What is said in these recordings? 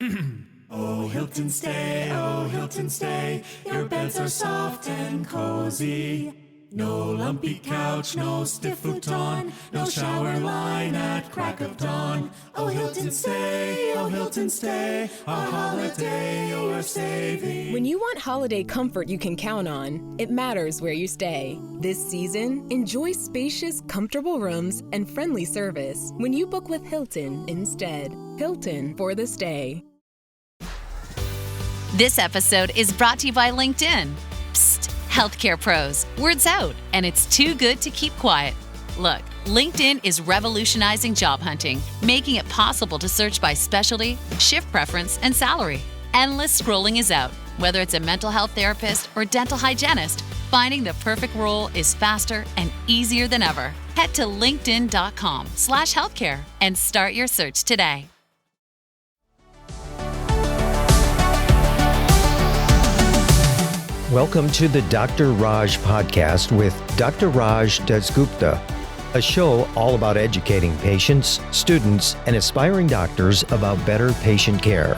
Oh, Hilton, stay. Your beds are soft and cozy. No lumpy couch, no stiff futon, no shower line at crack of dawn. Oh, Hilton, stay. A holiday you're saving. When you want holiday comfort you can count on, it matters where you stay. This season, enjoy spacious, comfortable rooms and friendly service when you book with Hilton instead. Hilton for the stay. This episode is brought to you by LinkedIn. Psst, healthcare pros, word's out, and it's too good to keep quiet. Look, LinkedIn is revolutionizing job hunting, making it possible to search by specialty, shift preference, and salary. Endless scrolling is out. Whether it's a mental health therapist or dental hygienist, finding the perfect role is faster and easier than ever. Head to linkedin.com/healthcare and start your search today. Welcome to the Dr. Raj podcast with Dr. Raj Dasgupta, a show all about educating patients, students, and aspiring doctors about better patient care.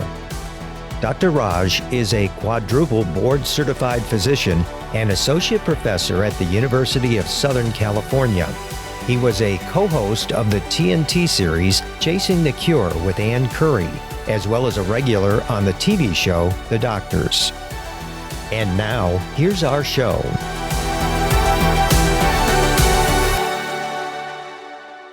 Dr. Raj is a quadruple board-certified physician and associate professor at the University of Southern California. He was a co-host of the TNT series Chasing the Cure with Ann Curry, as well as a regular on the TV show The Doctors. And now, here's our show.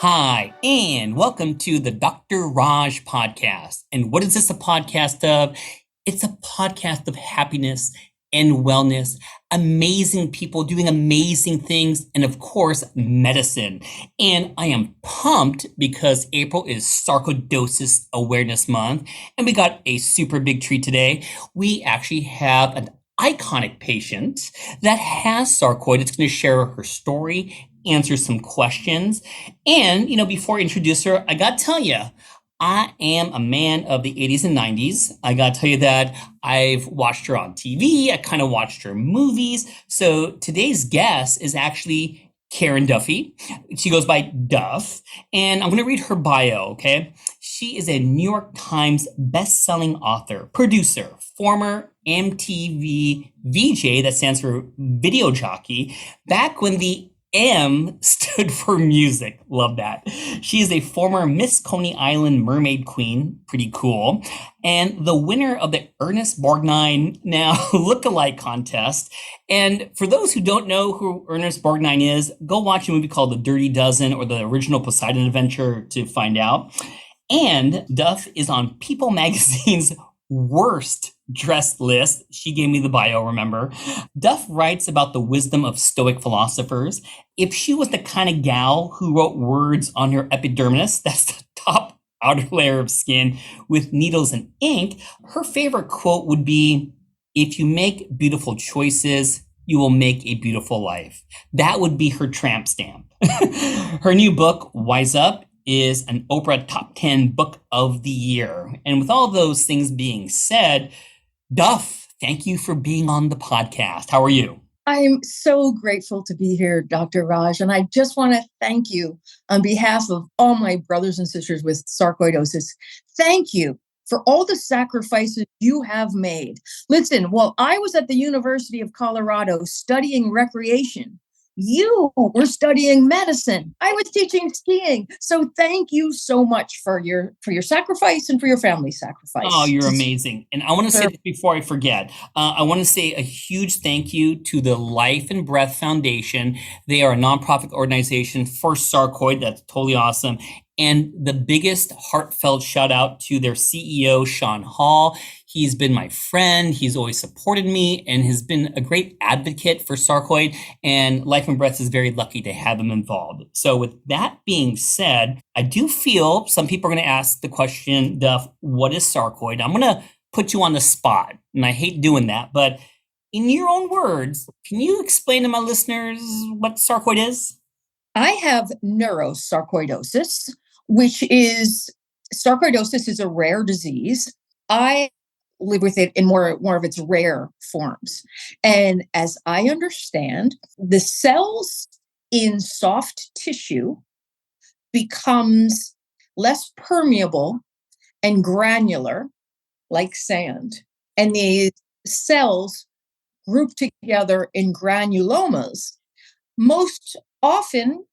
Hi, and welcome to the Dr. Raj podcast. And what is this a podcast of? It's a podcast of happiness and wellness, amazing people doing amazing things, and of course, medicine. And I am pumped because April is Sarcoidosis Awareness Month, and we got a super big treat today. We actually have an iconic patient that has sarcoid. It's going to share her story, answer some questions. And, before I introduce her, I got to tell you, I am a man of the 80s and 90s. I got to tell you that I've watched her on TV. I kind of watched her movies. So today's guest is actually Karen Duffy. She goes by Duff. And I'm going to read her bio, okay? She is a New York Times best-selling author, producer, former MTV VJ, that stands for video jockey, back when the M stood for music. Love that. She is a former Miss Coney Island Mermaid Queen. Pretty cool. And the winner of the Ernest Borgnine Now Lookalike Contest. And for those who don't know who Ernest Borgnine is, go watch a movie called The Dirty Dozen or the original Poseidon Adventure to find out. And Duff is on People Magazine's worst dressed list. She gave me the bio, remember? Duff writes about the wisdom of stoic philosophers. If she was the kind of gal who wrote words on her epidermis, that's the top outer layer of skin, with needles and ink, her favorite quote would be, "If you make beautiful choices, you will make a beautiful life." That would be her tramp stamp. Her new book, Wise Up, is an Oprah Top 10 Book of the Year. And with all those things being said, Duff, thank you for being on the podcast. How are you? I'm so grateful to be here, Dr. Raj. And I just want to thank you on behalf of all my brothers and sisters with sarcoidosis. Thank you for all the sacrifices you have made. Listen, while I was at the University of Colorado studying recreation, you were studying medicine. I was teaching skiing. So thank you so much for your sacrifice and for your family's sacrifice. Oh, you're amazing. And I want to say this before I forget. I want to say a huge thank you to the Life and Breath Foundation. They are a nonprofit organization for sarcoid. That's totally awesome. And the biggest heartfelt shout out to their CEO, Sean Hall. He's been my friend. He's always supported me and has been a great advocate for sarcoid. And Life and Breath is very lucky to have him involved. So with that being said, I do feel some people are going to ask the question, Duff, what is sarcoid? I'm going to put you on the spot. And I hate doing that. But in your own words, can you explain to my listeners what sarcoid is? I have neurosarcoidosis, which is sarcoidosis is a rare disease. I live with it in more of its rare forms. And as I understand, the cells in soft tissue becomes less permeable and granular like sand. And these cells group together in granulomas, most often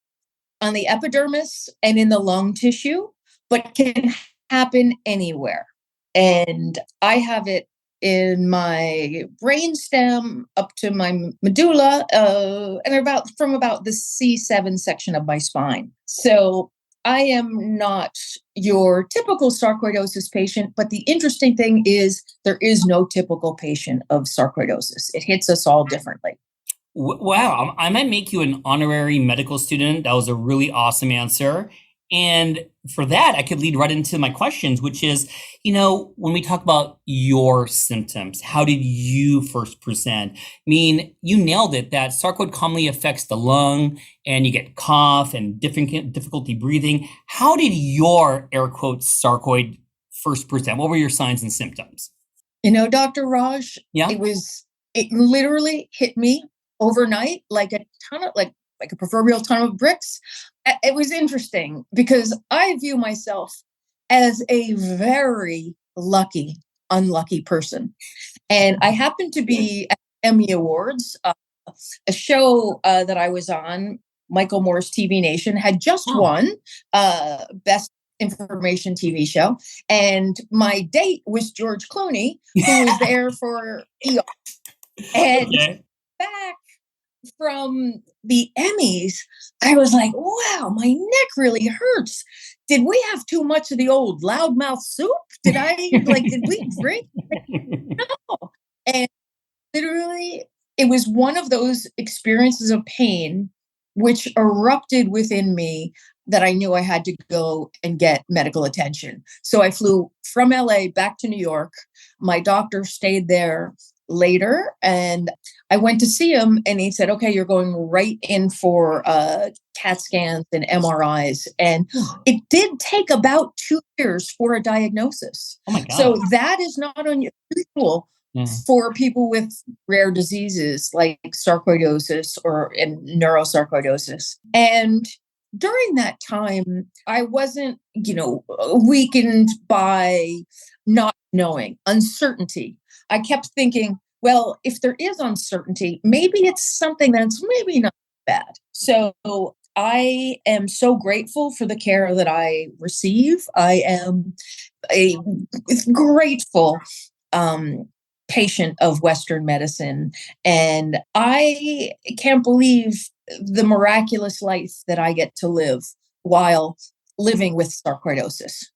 on the epidermis and in the lung tissue, but can happen anywhere. And I have it in my brainstem up to my medulla, and from about the C7 section of my spine. So I am not your typical sarcoidosis patient, but the interesting thing is there is no typical patient of sarcoidosis. It hits us all differently. Wow, I might make you an honorary medical student. That was a really awesome answer. And for that, I could lead right into my questions, which is, when we talk about your symptoms, how did you first present? I mean, you nailed it, that sarcoid commonly affects the lung and you get cough and difficulty breathing. How did your, air quotes, sarcoid first present? What were your signs and symptoms? Dr. Raj, Yeah. it literally hit me overnight like a proverbial ton of bricks. It was interesting because I view myself as a very unlucky person. And I happened to be at Emmy Awards, a show that I was on, Michael Moore's TV Nation, had just won Best Information TV Show. And my date was George Clooney, who was there for ER. And back from the Emmys, I was like, wow, my neck really hurts. Did we have too much of the old loudmouth soup? Did we drink? No. And literally, it was one of those experiences of pain which erupted within me that I knew I had to go and get medical attention. So I flew from LA back to New York. My doctor stayed there later and I went to see him and he said, okay, you're going right in for CAT scans and MRIs. And it did take about 2 years for a diagnosis. Oh my God. So that is not unusual for people with rare diseases like sarcoidosis and neurosarcoidosis. And during that time, I wasn't, weakened by not knowing, uncertainty. I kept thinking, well, if there is uncertainty, maybe it's something that's maybe not bad. So I am so grateful for the care that I receive. I am a grateful patient of Western medicine. And I can't believe the miraculous life that I get to live while living with sarcoidosis.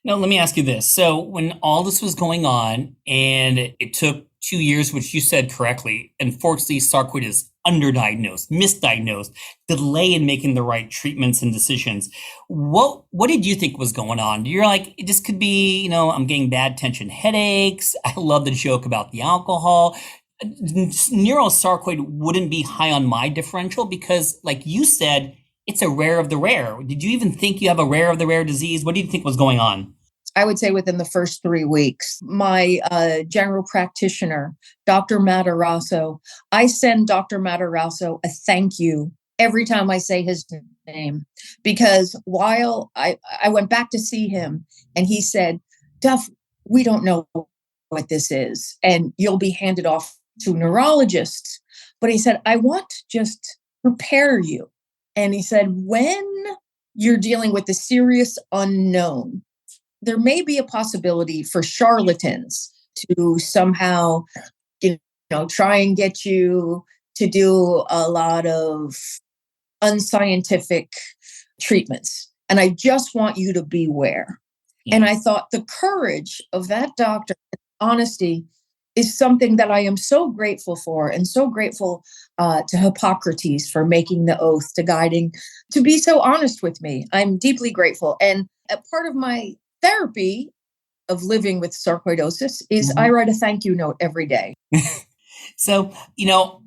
Now, let me ask you this. So when all this was going on and it took 2 years, which you said correctly, unfortunately, sarcoid is underdiagnosed, misdiagnosed, delay in making the right treatments and decisions. What did you think was going on? You're like, this could be, I'm getting bad tension headaches. I love the joke about the alcohol. Neurosarcoid wouldn't be high on my differential because, like you said, it's a rare of the rare. Did you even think you have a rare of the rare disease? What do you think was going on? I would say within the first 3 weeks, my general practitioner, Dr. Matarazzo, I send Dr. Matarazzo a thank you every time I say his name, because while I went back to see him and he said, Duff, we don't know what this is, and you'll be handed off to neurologists. But he said, I want to just prepare you. And he said, when you're dealing with the serious unknown, there may be a possibility for charlatans to somehow, try and get you to do a lot of unscientific treatments. And I just want you to beware. Yeah. And I thought the courage of that doctor, honesty, is something that I am so grateful for, and so grateful to Hippocrates for making the oath to be so honest with me. I'm deeply grateful. And a part of my therapy of living with sarcoidosis is I write a thank you note every day. So,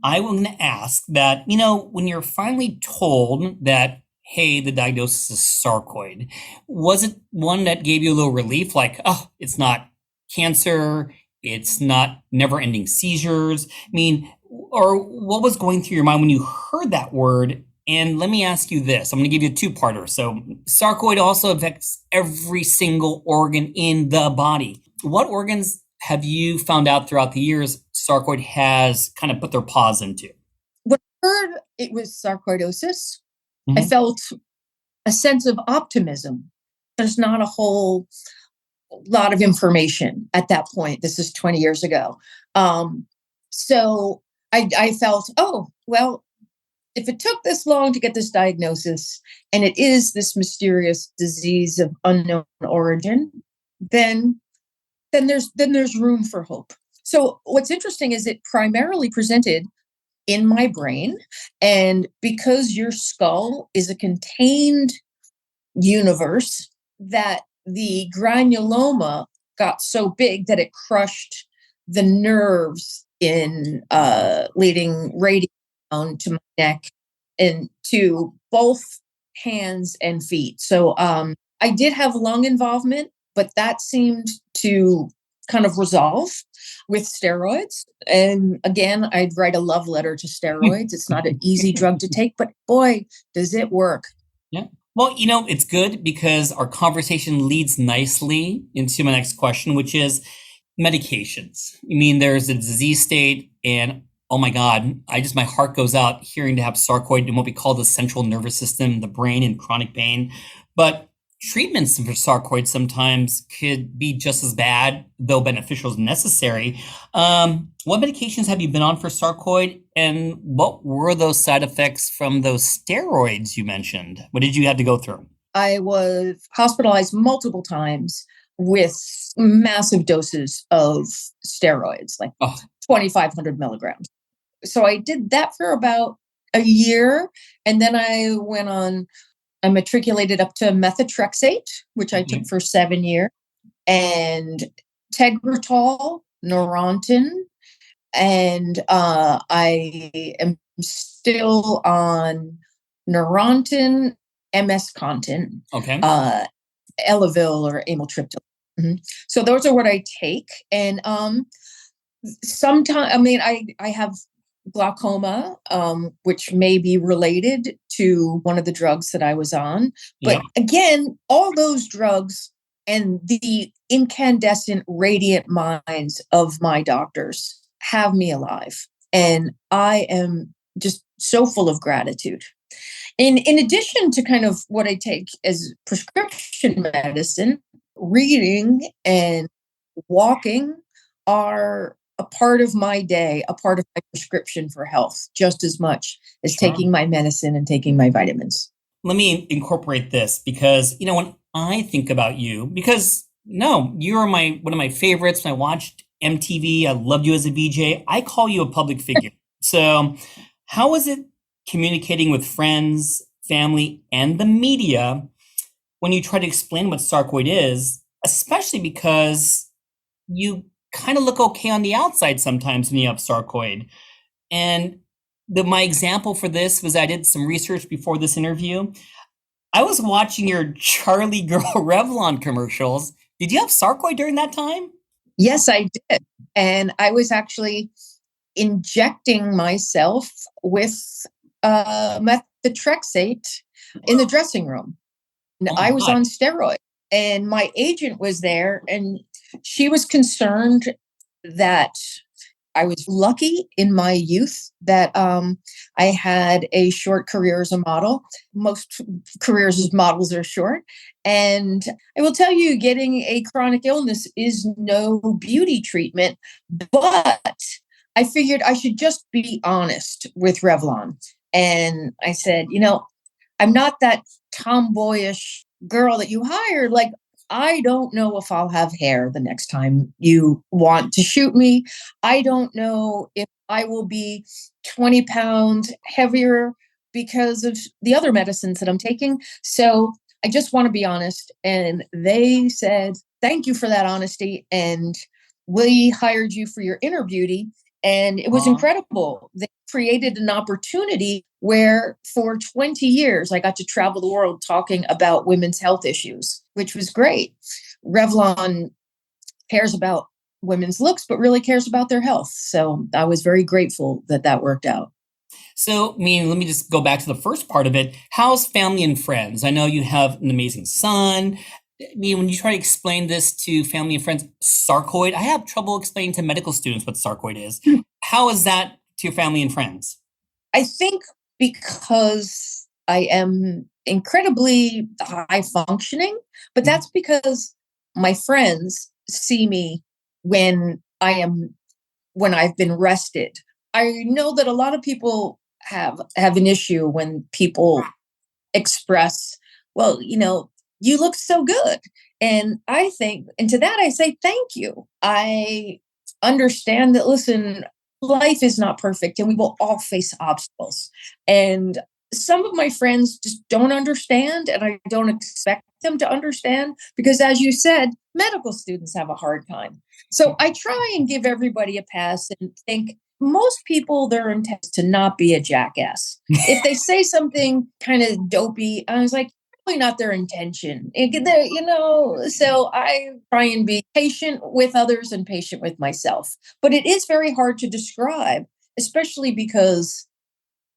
I want to ask that, when you're finally told that, hey, the diagnosis is sarcoid, was it one that gave you a little relief? Like, oh, it's not cancer, it's not never-ending seizures. Or what was going through your mind when you heard that word? And let me ask you this. I'm going to give you a two-parter. So sarcoid also affects every single organ in the body. what organs have you found out throughout the years sarcoid has kind of put their paws into? When I heard it was sarcoidosis, I Mhm. felt a sense of optimism. There's not a whole lot of information at that point. This is 20 years ago. So I felt, oh, well, if it took this long to get this diagnosis and it is this mysterious disease of unknown origin, then there's room for hope. So what's interesting is it primarily presented in my brain, and because your skull is a contained universe, that the granuloma got so big that it crushed the nerves in leading radius down to my neck and to both hands and feet. So I did have lung involvement, but that seemed to kind of resolve with steroids. And again, I'd write a love letter to steroids. It's not an easy drug to take, but boy, does it work. Yeah. Well, it's good because our conversation leads nicely into my next question, which is medications. I mean, there's a disease state, and oh my God, my heart goes out hearing to have sarcoid in what we call the central nervous system, the brain, and chronic pain. But treatments for sarcoid sometimes could be just as bad, though beneficial as necessary. What medications have you been on for sarcoid, and what were those side effects from those steroids you mentioned? What did you have to go through? I was hospitalized multiple times with massive doses of steroids, like 2,500 milligrams. So I did that for about a year, and then I matriculated up to methotrexate, which I took for 7 years, and Tegretol, Neurontin, and I am still on Neurontin, MS-Contin, Elavil or amitriptyline. Mm-hmm. So those are what I take, and sometimes I have glaucoma, which may be related to one of the drugs that I was on. But again, all those drugs and the incandescent radiant minds of my doctors have me alive. And I am just so full of gratitude. In addition to kind of what I take as prescription medicine, reading and walking are a part of my day, a part of my prescription for health, just as much as taking my medicine and taking my vitamins. Let me incorporate this because, when I think about you, you are one of my favorites. When I watched MTV, I loved you as a VJ. I call you a public figure. So how is it communicating with friends, family, and the media when you try to explain what sarcoid is, especially because you kind of look okay on the outside sometimes when you have sarcoid? And my example for this was I did some research before this interview. I was watching your Charlie Girl Revlon commercials. Did you have sarcoid during that time? Yes, I did. And I was actually injecting myself with methotrexate in the dressing room. I was on steroids, and my agent was there, and she was concerned that I was lucky in my youth that I had a short career as a model. Most careers as models are short. And I will tell you, getting a chronic illness is no beauty treatment, but I figured I should just be honest with Revlon. And I said, I'm not that tomboyish girl that you hired. Like, I don't know if I'll have hair the next time you want to shoot me. I don't know if I will be 20 pounds heavier because of the other medicines that I'm taking. So I just want to be honest. And they said, thank you for that honesty. And we hired you for your inner beauty. And it was incredible. They created an opportunity where for 20 years, I got to travel the world talking about women's health issues, which was great. Revlon cares about women's looks, but really cares about their health. So I was very grateful that worked out. So, let me just go back to the first part of it. How's family and friends? I know you have an amazing son. I mean, when you try to explain this to family and friends, sarcoid, I have trouble explaining to medical students what sarcoid is. How is that to your family and friends? I think because I am incredibly high functioning, but that's because my friends see me when when I've been rested. I know that a lot of people have an issue when people express, well, you look so good. And to that I say, thank you. I understand that, listen, life is not perfect and we will all face obstacles. And some of my friends just don't understand, and I don't expect them to understand because, as you said, medical students have a hard time. So I try and give everybody a pass and think most people, their intent is to not be a jackass. If they say something kind of dopey, I was like, probably not their intention. So I try and be patient with others and patient with myself. But it is very hard to describe, especially because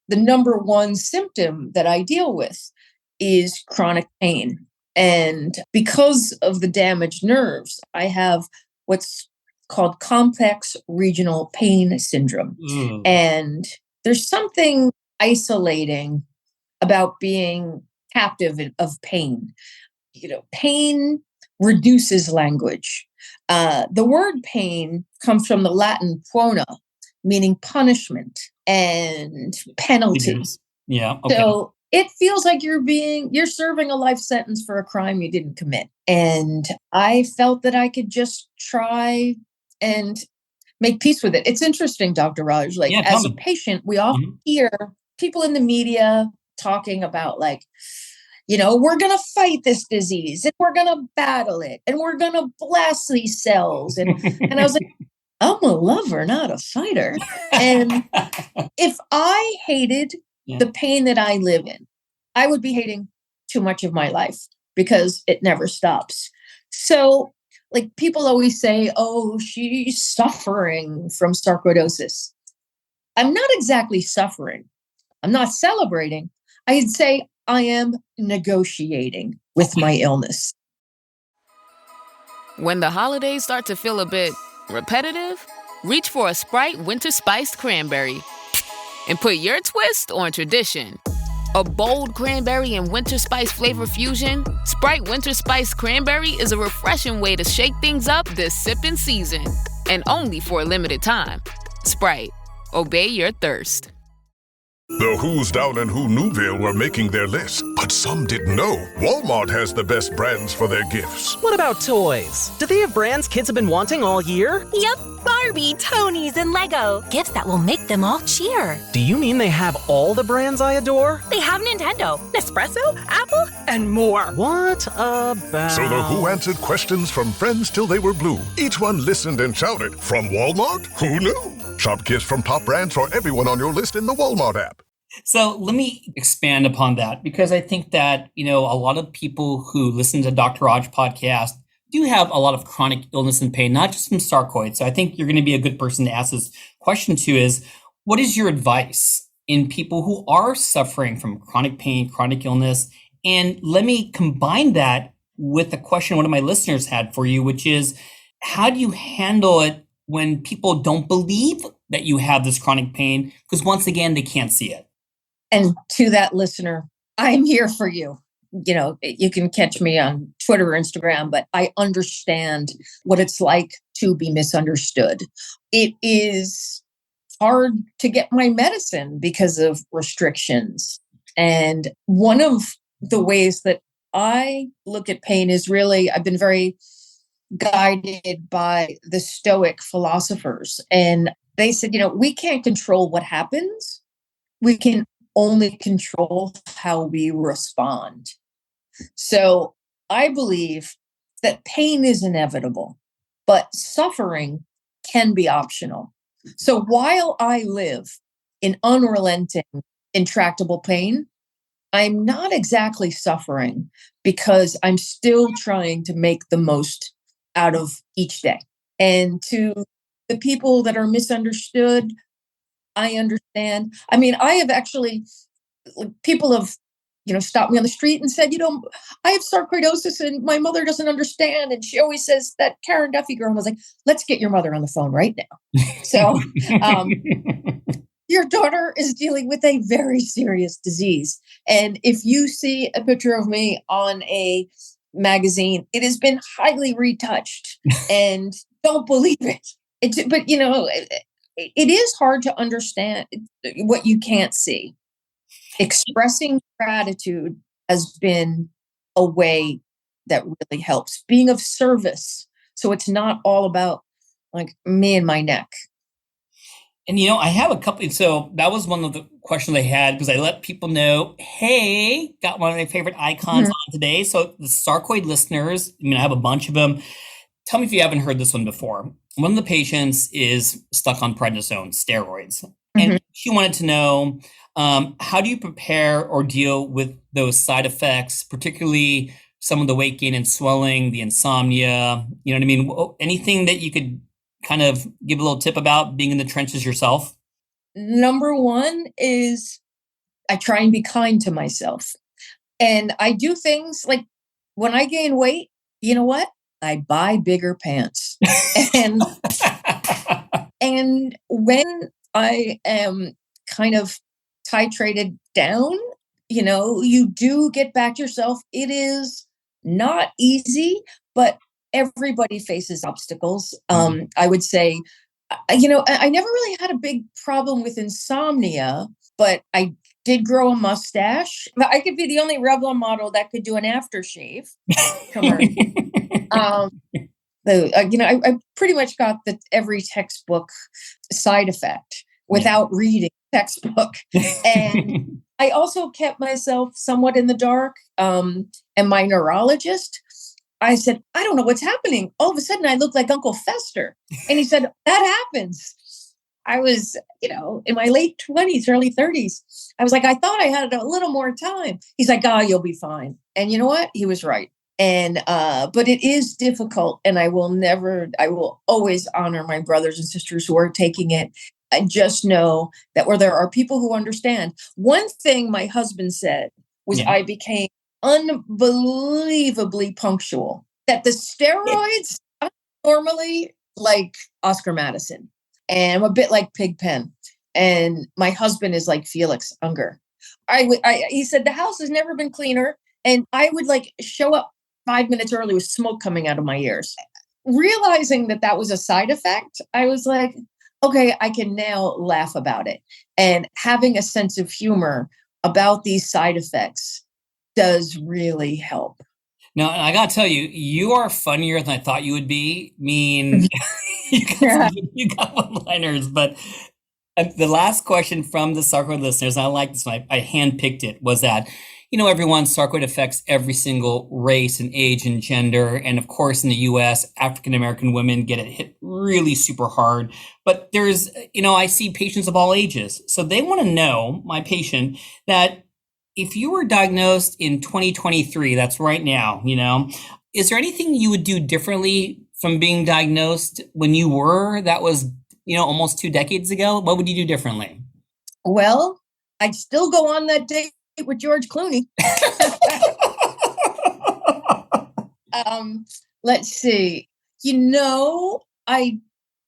the number one symptom that I deal with is chronic pain. And because of the damaged nerves, I have what's called complex regional pain syndrome. And there's something isolating about being captive of pain. Pain reduces language. The word pain comes from the Latin puna, meaning punishment and penalty. Yeah. Okay. So it feels like you're serving a life sentence for a crime you didn't commit. And I felt that I could just try and make peace with it. It's interesting, Dr. Raj, as a patient, we often hear people in the media talking about we're going to fight this disease and we're going to battle it and we're going to blast these cells. And I was like, I'm a lover, not a fighter. And if I hated the pain that I live in, I would be hating too much of my life because it never stops. So people always say, oh, she's suffering from sarcoidosis. I'm not exactly suffering. I'm not celebrating. I'd say I am negotiating with my illness. When the holidays start to feel a bit repetitive, reach for a Sprite Winter Spiced Cranberry and put your twist on tradition. A bold cranberry and winter spice flavor fusion, Sprite Winter Spiced Cranberry is a refreshing way to shake things up this sipping season. And only for a limited time. Sprite, obey your thirst. The Who's Down in Who Newville were making their list, but some didn't know Walmart has the best brands for their gifts. What about toys? Do they have brands kids have been wanting all year? Yep, Barbie, Tony's, and Lego. Gifts that will make them all cheer. Do you mean they have all the brands I adore? They have Nintendo, Nespresso, Apple, and more. What about... So the Who answered questions from friends till they were blue. Each one listened and shouted, from Walmart? Who knew? Shop gifts from top brands for everyone on your list in the Walmart app. So let me expand upon that because I think that, a lot of people who listen to Dr. Raj podcast do have a lot of chronic illness and pain, not just from sarcoid. So I think you're going to be a good person to ask this question to is, what is your advice in people who are suffering from chronic pain, chronic illness? And let me combine that with a question one of my listeners had for you, which is, how do you handle it when people don't believe that you have this chronic pain? Because once again, they can't see it. And to that listener, I'm here for you. You can catch me on Twitter or Instagram, but I understand what it's like to be misunderstood. It is hard to get my medicine because of restrictions. And one of the ways that I look at pain is really, I've been very guided by the stoic philosophers. And they said, we can't control what happens. We can only control how we respond. So I believe that pain is inevitable, but suffering can be optional. So while I live in unrelenting, intractable pain, I'm not exactly suffering because I'm still trying to make the most out of each day. And to the people that are misunderstood, I understand. I mean, I have actually, people have stopped me on the street and said, I have sarcoidosis and my mother doesn't understand. And she always says that Karen Duffy girl. And I was like, let's get your mother on the phone right now. So your daughter is dealing with a very serious disease. And if you see a picture of me on a magazine, it has been highly retouched and don't believe it. But, it is hard to understand what you can't see. Expressing gratitude has been a way that really helps. Being of service. So it's not all about like me and my neck. And, I have a couple. So that was one of the questions I had because I let people know, hey, got one of my favorite icons on today. So the sarcoid listeners, I have a bunch of them. Tell me if you haven't heard this one before. One of the patients is stuck on prednisone, steroids. And she wanted to know, how do you prepare or deal with those side effects, particularly some of the weight gain and swelling, the insomnia, you know what I mean? Anything that you could kind of give a little tip about being in the trenches yourself? Number one is I try and be kind to myself. And I do things like when I gain weight, you know what? I buy bigger pants. And when I am kind of titrated down, you do get back yourself. It is not easy, but everybody faces obstacles. I would say, I never really had a big problem with insomnia, but I did grow a mustache. I could be the only Revlon model that could do an aftershave. I pretty much got every textbook side effect without reading textbook. And I also kept myself somewhat in the dark. And my neurologist, I said, I don't know what's happening. All of a sudden I look like Uncle Fester. And he said, that happens. I was, in my late 20s, early 30s. I was like, I thought I had a little more time. He's like, you'll be fine. And you know what? He was right. And, but it is difficult. And I will always honor my brothers and sisters who are taking it. And just know that where there are people who understand. One thing my husband said was I became unbelievably punctual. That the steroids, I'm normally like Oscar Madison. And I'm a bit like Pigpen. And my husband is like Felix Unger. He said, the house has never been cleaner. And I would show up 5 minutes early with smoke coming out of my ears. Realizing that was a side effect, I was like, okay, I can now laugh about it. And having a sense of humor about these side effects does really help. Now, I got to tell you, you are funnier than I thought you would be. You got one-liners. But the last question from the sarcoid listeners, and I like this one, I handpicked it, was that, everyone, sarcoid affects every single race and age and gender. And of course, in the US, African-American women get it hit really super hard. But there's, I see patients of all ages. So they want to know, my patient, that if you were diagnosed in 2023, that's right now, is there anything you would do differently from being diagnosed when you were? That was, almost 2 decades ago. What would you do differently? Well, I'd still go on that date with George Clooney. Let's see. I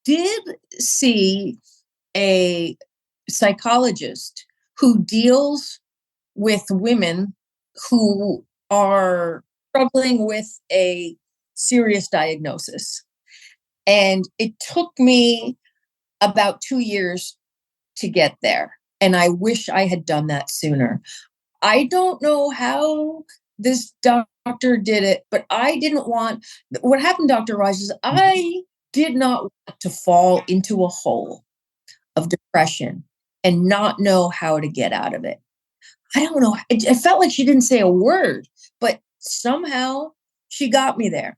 did see a psychologist who deals with women who are struggling with a serious diagnosis. And it took me about 2 years to get there. And I wish I had done that sooner. I don't know how this doctor did it, but I didn't want, what happened, Dr. Raj, is I did not want to fall into a hole of depression and not know how to get out of it. I don't know. It felt like she didn't say a word, but somehow she got me there.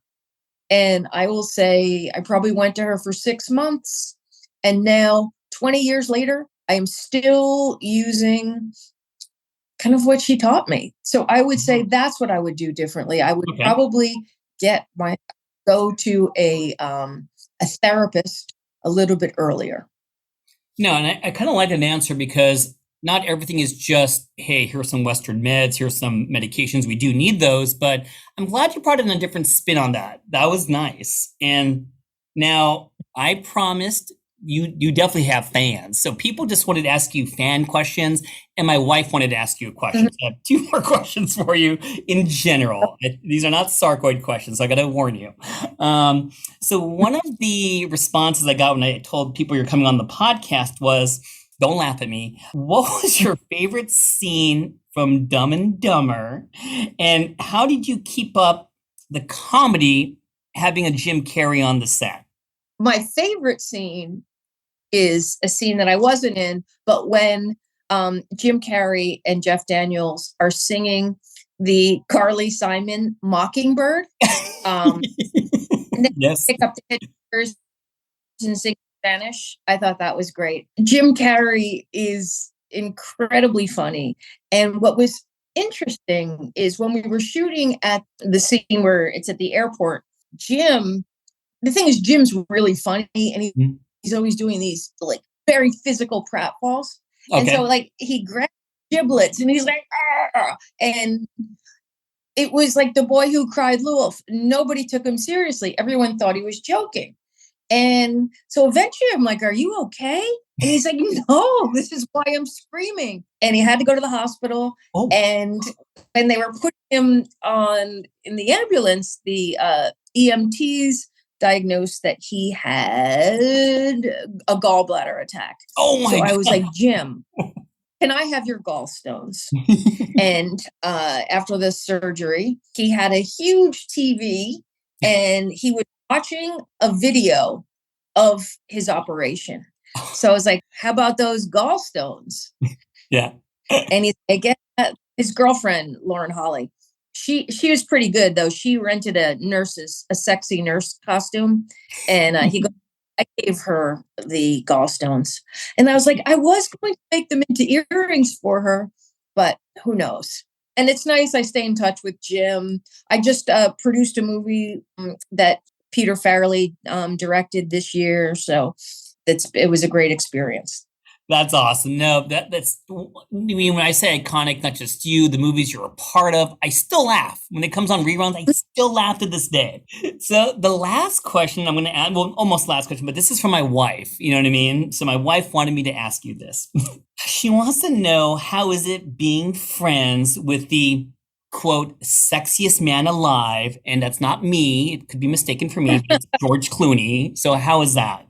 And I will say I probably went to her for 6 months. And now 20 years later, I am still using kind of what she taught me. So I would say that's what I would do differently. I would probably go to a therapist a little bit earlier. No, and I kind of like an answer because not everything is just, hey, here's some Western meds, here's some medications. We do need those, but I'm glad you brought in a different spin on that. That was nice. And now I promised you definitely have fans. So people just wanted to ask you fan questions, and my wife wanted to ask you a question. So I have two more questions for you in general. These are not sarcoid questions, so I got to warn you. So one of the responses I got when I told people you're coming on the podcast was, don't laugh at me, what was your favorite scene from Dumb and Dumber? And how did you keep up the comedy having a Jim Carrey on the set? My favorite scene is a scene that I wasn't in, but when Jim Carrey and Jeff Daniels are singing the Carly Simon Mockingbird, and then Yes. pick up the guitars and sing Spanish. I thought that was great. Jim Carrey is incredibly funny. And what was interesting is when we were shooting at the scene where it's at the airport, the thing is, Jim's really funny, and he's always doing these like very physical pratfalls. Okay. And so like he grabs giblets and he's like, "Arr!" And it was like The Boy Who Cried Wolf. Nobody took him seriously. Everyone thought he was joking. And so eventually I'm like, are you okay? And he's like, no, this is why I'm screaming. And he had to go to the hospital. Oh. And when they were putting him in the ambulance, the EMTs diagnosed that he had a gallbladder attack. Oh my God. I was like, Jim, can I have your gallstones? And after the surgery, he had a huge TV and he was watching a video of his operation. So I was like, how about those gallstones? Yeah. And he's like, his girlfriend, Lauren Holly, she was pretty good though. She rented a sexy nurse costume. And he goes, I gave her the gallstones. And I was like, I was going to make them into earrings for her, but who knows? And it's nice. I stay in touch with Jim. I just produced a movie that Peter Farrelly directed this year. So it was a great experience. That's awesome. No, that's, I mean, when I say iconic, not just you, the movies you're a part of, I still laugh. When it comes on reruns, I still laugh to this day. So the last question I'm going to add, well, almost last question, but this is from my wife. You know what I mean? So my wife wanted me to ask you this. She wants to know, how is it being friends with the, quote, sexiest man alive? And that's not me. It could be mistaken for me. But it's George Clooney. So how is that?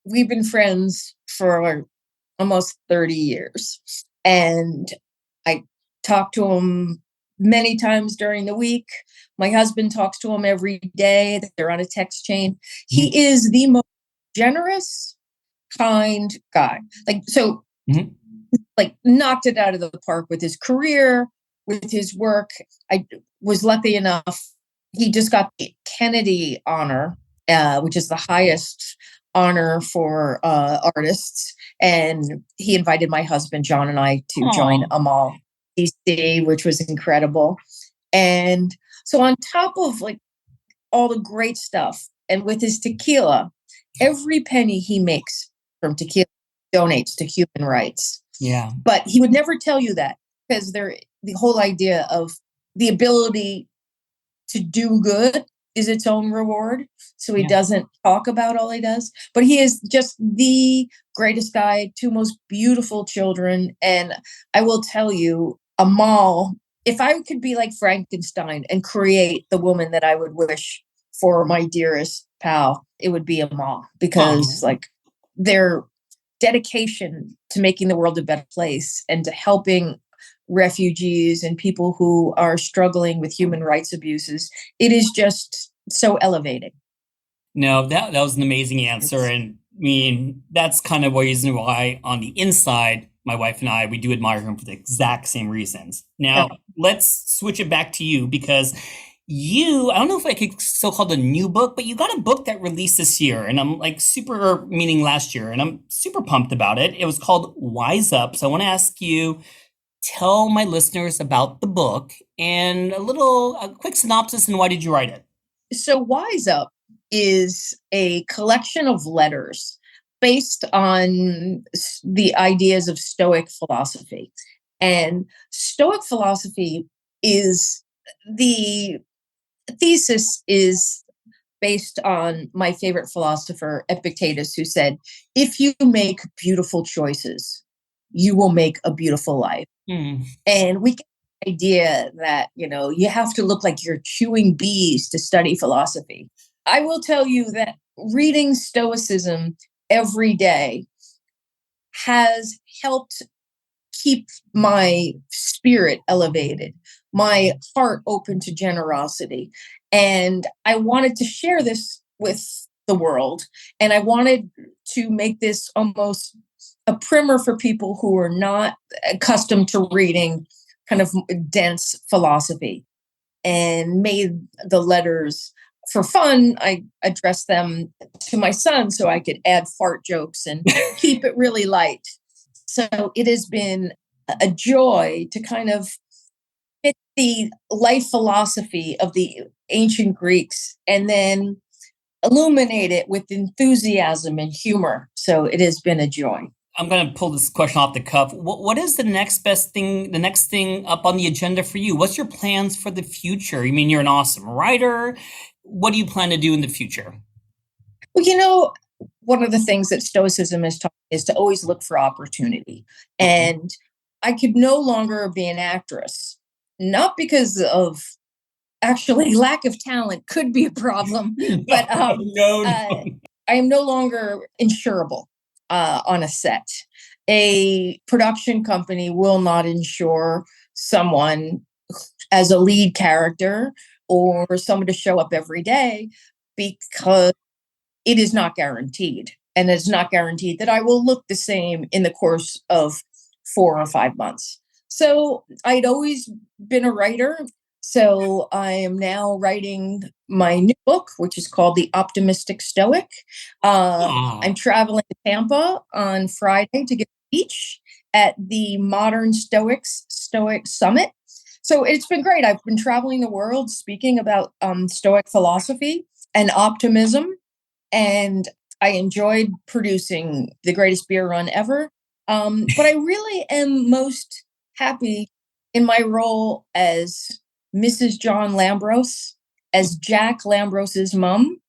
We've been friends for almost 30 years. And I talk to him many times during the week. My husband talks to him every day. They're on a text chain. He is the most generous, kind guy. Like knocked it out of the park with his career, with his work. I was lucky enough. He just got the Kennedy honor, which is the highest honor for artists. And he invited my husband, John, and I to join Amal DC, which was incredible. And so on top of like all the great stuff, and with his tequila, every penny he makes from tequila donates to human rights. Yeah. But he would never tell you that, because the whole idea of the ability to do good is its own reward. So he doesn't talk about all he does, but he is just the greatest guy, two most beautiful children. And I will tell you, Amal, if I could be like Frankenstein and create the woman that I would wish for my dearest pal, it would be Amal, because like their dedication to making the world a better place and to helping refugees and people who are struggling with human rights abuses, it is just so elevating. No, that was an amazing answer. And I mean, that's kind of the reason why on the inside, my wife and I, we do admire him for the exact same reasons. Now, let's switch it back to you, because I don't know if I could still call it a new book, but you got a book that released this year, and I'm like meaning last year, and I'm super pumped about it. It was called Wise Up. So I want to ask you, tell my listeners about the book and a quick synopsis, and why did you write it? So Wise Up is a collection of letters based on the ideas of Stoic philosophy. And Stoic philosophy is the thesis is based on my favorite philosopher, Epictetus, who said, if you make beautiful choices, you will make a beautiful life. And we get the idea that, you have to look like you're chewing bees to study philosophy. I will tell you that reading Stoicism every day has helped keep my spirit elevated, my heart open to generosity. And I wanted to share this with the world. And I wanted to make this almost a primer for people who are not accustomed to reading kind of dense philosophy, and made the letters for fun. I addressed them to my son so I could add fart jokes and keep it really light. So it has been a joy to kind of fit the life philosophy of the ancient Greeks and then illuminate it with enthusiasm and humor. So it has been a joy. I'm going to pull this question off the cuff. What is the next best thing, the next thing up on the agenda for you? What's your plans for the future? I mean, you're an awesome writer. What do you plan to do in the future? Well, one of the things that Stoicism has taught me is to always look for opportunity. And I could no longer be an actress, not because of actually lack of talent could be a problem, but I am no longer insurable on a set. A production company will not insure someone as a lead character or someone to show up every day, because it is not guaranteed. And it's not guaranteed that I will look the same in the course of 4 or 5 months. So I'd always been a writer. So I am now writing my new book, which is called The Optimistic Stoic. I'm traveling to Tampa on Friday to get a speech at the Modern Stoics Stoic Summit. So it's been great. I've been traveling the world speaking about Stoic philosophy and optimism. And I enjoyed producing the greatest beer run ever. But I really am most happy in my role as Mrs. John Lambros, as Jack Lambros's mom,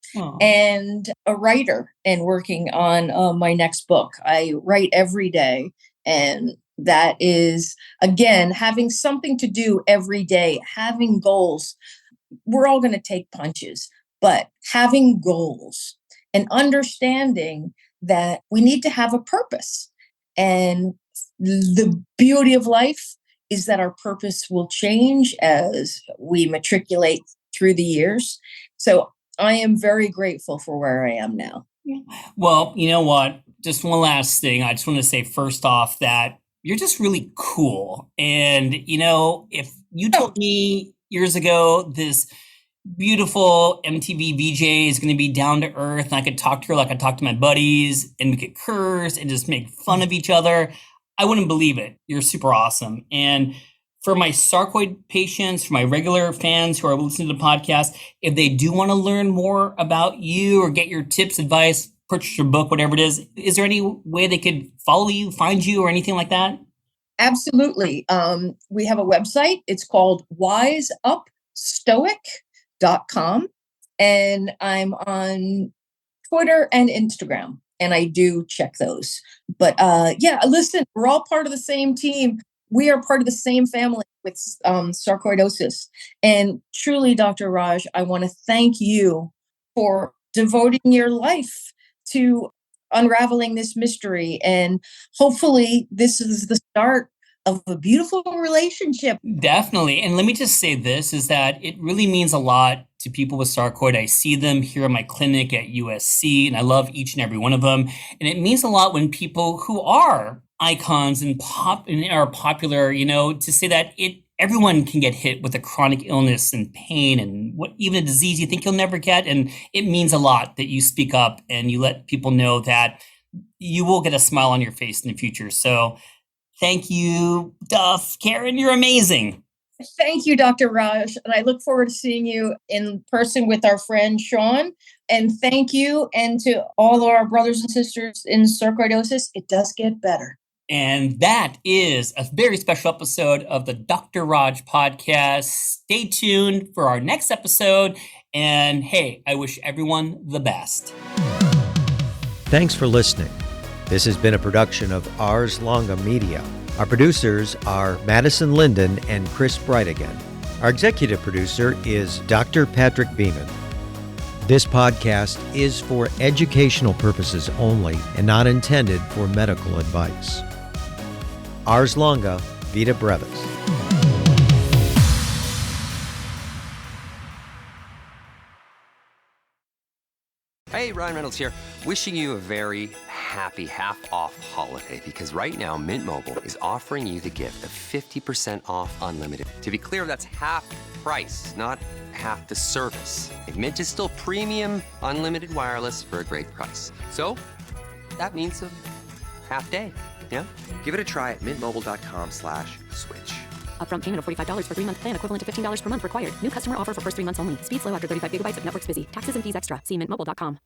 and a writer, and working on my next book. I write every day, and that is, again, having something to do every day, having goals. We're all going to take punches, but having goals and understanding that we need to have a purpose. And the beauty of life is that our purpose will change as we matriculate through the years. So I am very grateful for where I am now. Well, you know what? Just one last thing. I just want to say first off that you're just really cool. And, if you told me years ago this beautiful MTV VJ is going to be down to earth and I could talk to her like I talk to my buddies and we could curse and just make fun of each other, I wouldn't believe it. You're super awesome. And for my sarcoid patients, for my regular fans who are listening to the podcast, if they do want to learn more about you or get your tips, advice, purchase your book, whatever it is there any way they could follow you, find you, or anything like that? Absolutely. We have a website. It's called wiseupstoic.com. And I'm on Twitter and Instagram, and I do check those. But listen, we're all part of the same team. We are part of the same family with sarcoidosis. And truly, Dr. Raj, I want to thank you for devoting your life to unraveling this mystery. And hopefully this is the start of a beautiful relationship. Definitely. And let me just say this, is that it really means a lot to people with sarcoid. I see them here in my clinic at USC, and I love each and every one of them. And it means a lot when people who are icons and are popular, to say that everyone can get hit with a chronic illness and pain and even a disease you think you'll never get. And it means a lot that you speak up and you let people know that you will get a smile on your face in the future. So thank you, Duff. Karen, you're amazing. Thank you, Dr. Raj. And I look forward to seeing you in person with our friend Sean. And thank you. And to all of our brothers and sisters in sarcoidosis, it does get better. And that is a very special episode of the Dr. Raj podcast. Stay tuned for our next episode. And hey, I wish everyone the best. Thanks for listening. This has been a production of Ars Longa Media. Our producers are Madison Linden and Chris Brightigan. Our executive producer is Dr. Patrick Beeman. This podcast is for educational purposes only and not intended for medical advice. Ars Longa, Vita Brevis. Hey, Ryan Reynolds here, wishing you a very happy half-off holiday because right now Mint Mobile is offering you the gift of 50% off unlimited. To be clear, that's half price, not half the service. Mint is still premium, unlimited wireless for a great price. So, that means a half day, yeah? Give it a try at mintmobile.com/switch. Upfront payment of $45 for 3-month plan, equivalent to $15 per month required. New customer offer for first 3 months only. Speed slow after 35 gigabytes if network's busy. Taxes and fees extra. See mintmobile.com.